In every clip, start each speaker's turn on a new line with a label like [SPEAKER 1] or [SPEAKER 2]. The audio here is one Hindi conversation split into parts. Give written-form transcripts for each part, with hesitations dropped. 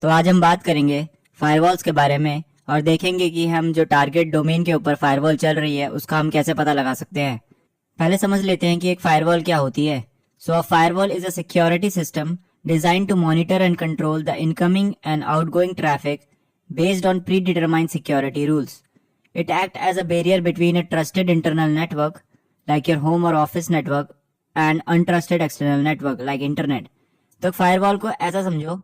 [SPEAKER 1] तो आज हम बात करेंगे फायरवॉल्स के बारे में और देखेंगे कि हम जो टारगेट डोमेन के ऊपर फायरवॉल चल रही है उसका हम कैसे पता लगा सकते हैं। पहले समझ लेते हैं कि एक फायरवॉल क्या होती है। So a firewall is a security system designed to monitor and control the incoming and outgoing traffic based on predetermined security rules. It acts as a barrier between a trusted internal network, like your home or office network, and untrusted external network, like internet. तो फायरवॉल को ऐसा समझो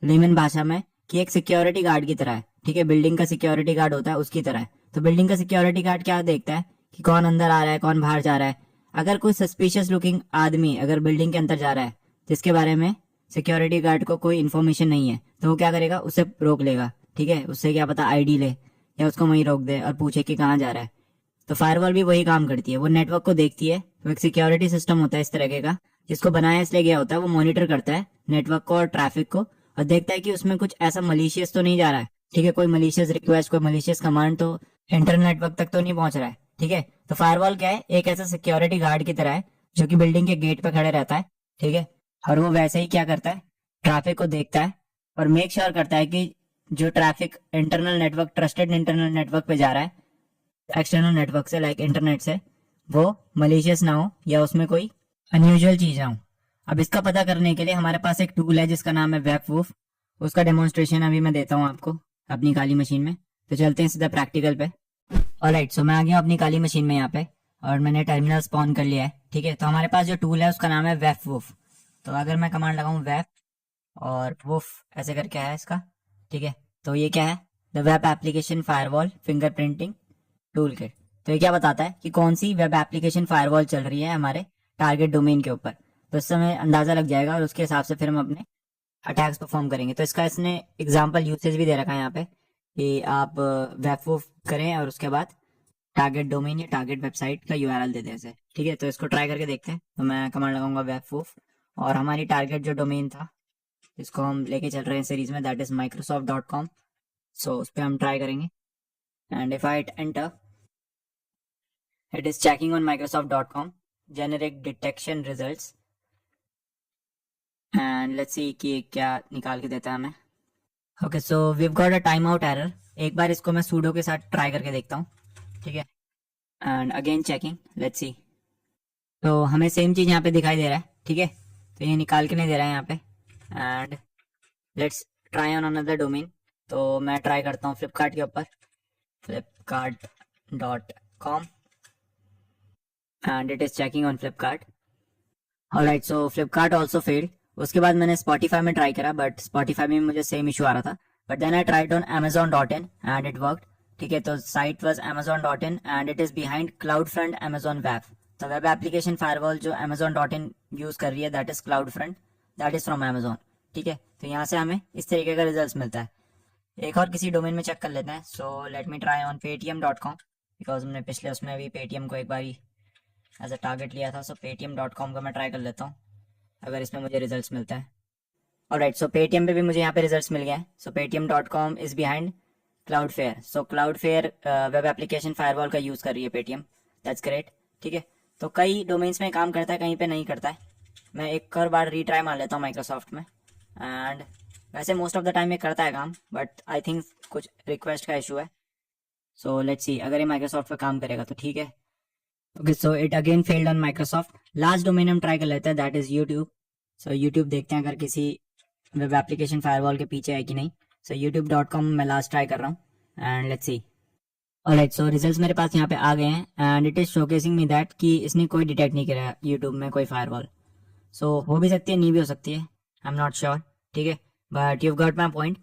[SPEAKER 1] लेमन भाषा में कि एक सिक्योरिटी गार्ड की तरह है। ठीक है, बिल्डिंग का सिक्योरिटी गार्ड होता है उसकी तरह है। तो बिल्डिंग का सिक्योरिटी गार्ड क्या देखता है कि कौन अंदर आ रहा है, कौन बाहर जा रहा है। अगर कोई सस्पिशियस लुकिंग आदमी अगर बिल्डिंग के अंदर जा रहा है जिसके बारे में सिक्योरिटी गार्ड को कोई इन्फॉर्मेशन नहीं है, तो वो क्या करेगा, उसे रोक लेगा। ठीक है, उससे क्या पता आईडी ले या उसको वहीं रोक दे और पूछे कि कहाँ जा रहा है। तो फायरवॉल भी वही काम करती है, वो नेटवर्क को देखती है। वो एक सिक्योरिटी सिस्टम होता है इस तरह का जिसको बनाया इसलिए गया होता है। वो मॉनिटर करता है नेटवर्क को और ट्रैफिक को और देखता है कि उसमें कुछ ऐसा मलिशियस तो नहीं जा रहा है। ठीक है, कोई मलिशियस रिक्वेस्ट, कोई मलिशियस कमांड तो इंटरनेट नेटवर्क तक तो नहीं पहुंच रहा है। ठीक है, तो फायरवॉल क्या है, एक ऐसा सिक्योरिटी गार्ड की तरह है जो कि बिल्डिंग के गेट पे खड़े रहता है। ठीक है, और वो वैसे ही क्या करता है, ट्रैफिक को देखता है और मेक श्योर करता है कि जो traffic internal network, trusted internal network पे जा रहा है एक्सटर्नल नेटवर्क से, लाइक इंटरनेट से, वो मलिशियस ना हो या उसमें कोई अनयूजुअल चीज ना हो। अब इसका पता करने के लिए हमारे पास एक टूल है जिसका नाम है वेबवूफ। उसका डेमोन्स्ट्रेशन अभी मैं देता हूँ आपको अपनी काली मशीन में। तो चलते हैं सीधा प्रैक्टिकल पे। ऑलराइट, सो मैं आ गया अपनी काली मशीन में यहाँ पे और मैंने टर्मिनल स्पॉन कर लिया है। ठीक है, तो हमारे पास जो टूल है उसका नाम है वेबवूफ। तो अगर मैं कमांड लगाऊं वेब और वूफ ऐसे करके है इसका। ठीक है, तो ये क्या है, the web application firewall fingerprinting tool kit. तो ये क्या बताता है कि कौन सी वेब एप्लीकेशन फायरवॉल चल रही है हमारे टारगेट डोमेन के ऊपर। तो इससे हमें अंदाजा लग जाएगा और उसके हिसाब से फिर हम अपने अटैक्स परफॉर्म करेंगे। तो इसका इसने एग्जांपल यूसेज भी दे रखा है यहाँ पे कि आप वेबवूफ करें और उसके बाद टारगेट डोमेन या टारगेट वेबसाइट का यूआरएल दे दें इसे। ठीक है, तो इसको ट्राई करके देखते हैं। तो मैं कमांड लगाऊंगा वेबवूफ और हमारी टारगेट जो डोमेन था जिसको हम लेके चल रहे हैं सीरीज में, दैट इज microsoft.com। सो उस पर हम ट्राई करेंगे and if I enter, it is checking on microsoft.com generic detection results and let's see कि क्या निकाल के देता है हमें। Okay, so we've got a time out error. एक बार इसको मैं sudo के साथ ट्राई करके देखता हूँ। ठीक है, and again checking, let's see. तो हमें सेम चीज यहाँ पे दिखाई दे रहा है। ठीक है, तो ये निकाल के नहीं दे रहा है यहाँ पे। And let's try on another domain. तो मैं ट्राई करता हूँ फ्लिपकार्ट के ऊपर, flipkart.com and it is checking on Flipkart. Alright, so Flipkart also failed. उसके बाद मैंने Spotify में ट्राई करा बट Spotify में मुझे सेम इशू आ रहा था। But then I tried on Amazon.in and it worked. ठीक है, तो site was Amazon.in and it is behind CloudFront Amazon Web। तो वेब एप्लीकेशन फायरवॉल जो Amazon.in यूज कर रही है that is CloudFront, that is from Amazon। ठीक है, तो यहाँ से हमें इस तरीके का रिजल्ट मिलता है। एक और किसी डोमेन में चेक कर लेते हैं। So let me try on Paytm.com because हमने पिछले उसमें भी Paytm को एक बार एज अ टारगेट लिया था। सो Paytm.com का मैं ट्राई कर लेता हूँ अगर इसमें मुझे रिजल्ट्स मिलता है। ऑलराइट, सो Paytm पे भी मुझे यहाँ पे रिजल्ट्स मिल गए हैं। सो Paytm.com is behind Cloudflare। So Cloudflare web application firewall का यूज कर रही है Paytm, दैट्स ग्रेट। ठीक है, तो कई डोमेन्स में काम करता है, कहीं पे नहीं करता है। मैं एक और बार रीट्राई मार लेता हूँ माइक्रोसॉफ्ट में एंड वैसे मोस्ट ऑफ द टाइम ये करता है काम, बट आई थिंक कुछ रिक्वेस्ट का इशू है। सो लेट्स सी, अगर ये माइक्रोसॉफ्ट पे काम करेगा तो ठीक है। Okay, so it again failed on Microsoft. Last domain हम ट्राई कर लेते हैं, that is YouTube. So YouTube देखते हैं अगर किसी वेब एप्लीकेशन फायरवॉल के पीछे है कि नहीं। सो youtube.com मैं लास्ट ट्राई कर रहा हूँ and let's see. Alright, so results मेरे पास यहाँ पे आ गए हैं and it is showcasing me that कि इसने कोई डिटेक्ट नहीं करा यूट्यूब में कोई फायरवॉल। सो हो भी सकती है, नहीं भी हो सकती है, आई एम नॉट श्योर। ठीक है, but you got my point.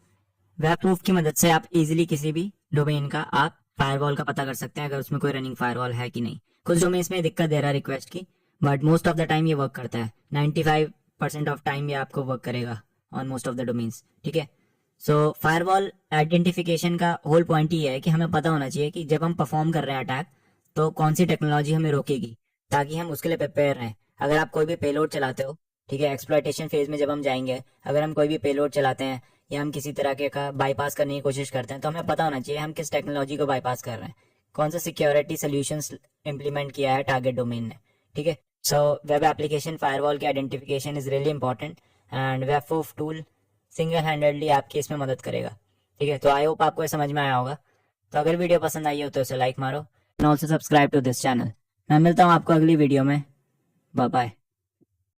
[SPEAKER 1] Web proof की मदद से आप इजीली किसी भी डोमेन का आप फायरवॉल का पता कर सकते हैं अगर उसमें कोई रनिंग फायरवॉल है कि नहीं। कुछ डोमेन्स में दिक्कत दे रहा है रिक्वेस्ट की, but most of the time ये वर्क करता है। 95% ऑफ टाइम ये आपको वर्क करेगा on most of the domains. ठीक है, सो फायरवॉल आइडेंटिफिकेशन का होल पॉइंट ही है कि हमें पता होना चाहिए कि जब हम परफॉर्म कर रहे हैं अटैक तो कौन सी टेक्नोलॉजी हमें रोकेगी ताकि हम उसके लिए प्रिपेयर रहें। अगर आप कोई भी पेलोड चलाते हो, ठीक है, एक्सप्लॉयटेशन फेज में जब हम जाएंगे, अगर हम कोई भी पेलोड चलाते हैं या हम किसी तरह के का बाईपास करने की कोशिश करते हैं तो हमें पता होना चाहिए हम किस टेक्नोलॉजी को बाईपास कर रहे हैं, कौन सा सिक्योरिटी सोल्यूशंस इंप्लीमेंट किया है टारगेट डोमेन ने। ठीक है, सो वेब एप्लीकेशन फायरवॉल की identification is really important and wafw00f tool single handedly आपकी इसमें मदद करेगा। ठीक है, तो आई होप आपको ये समझ में आया होगा। तो अगर वीडियो पसंद आई हो तो इसे लाइक मारो and also subscribe to this channel. मैं मिलता हूँ आपको अगली वीडियो में। Bye bye.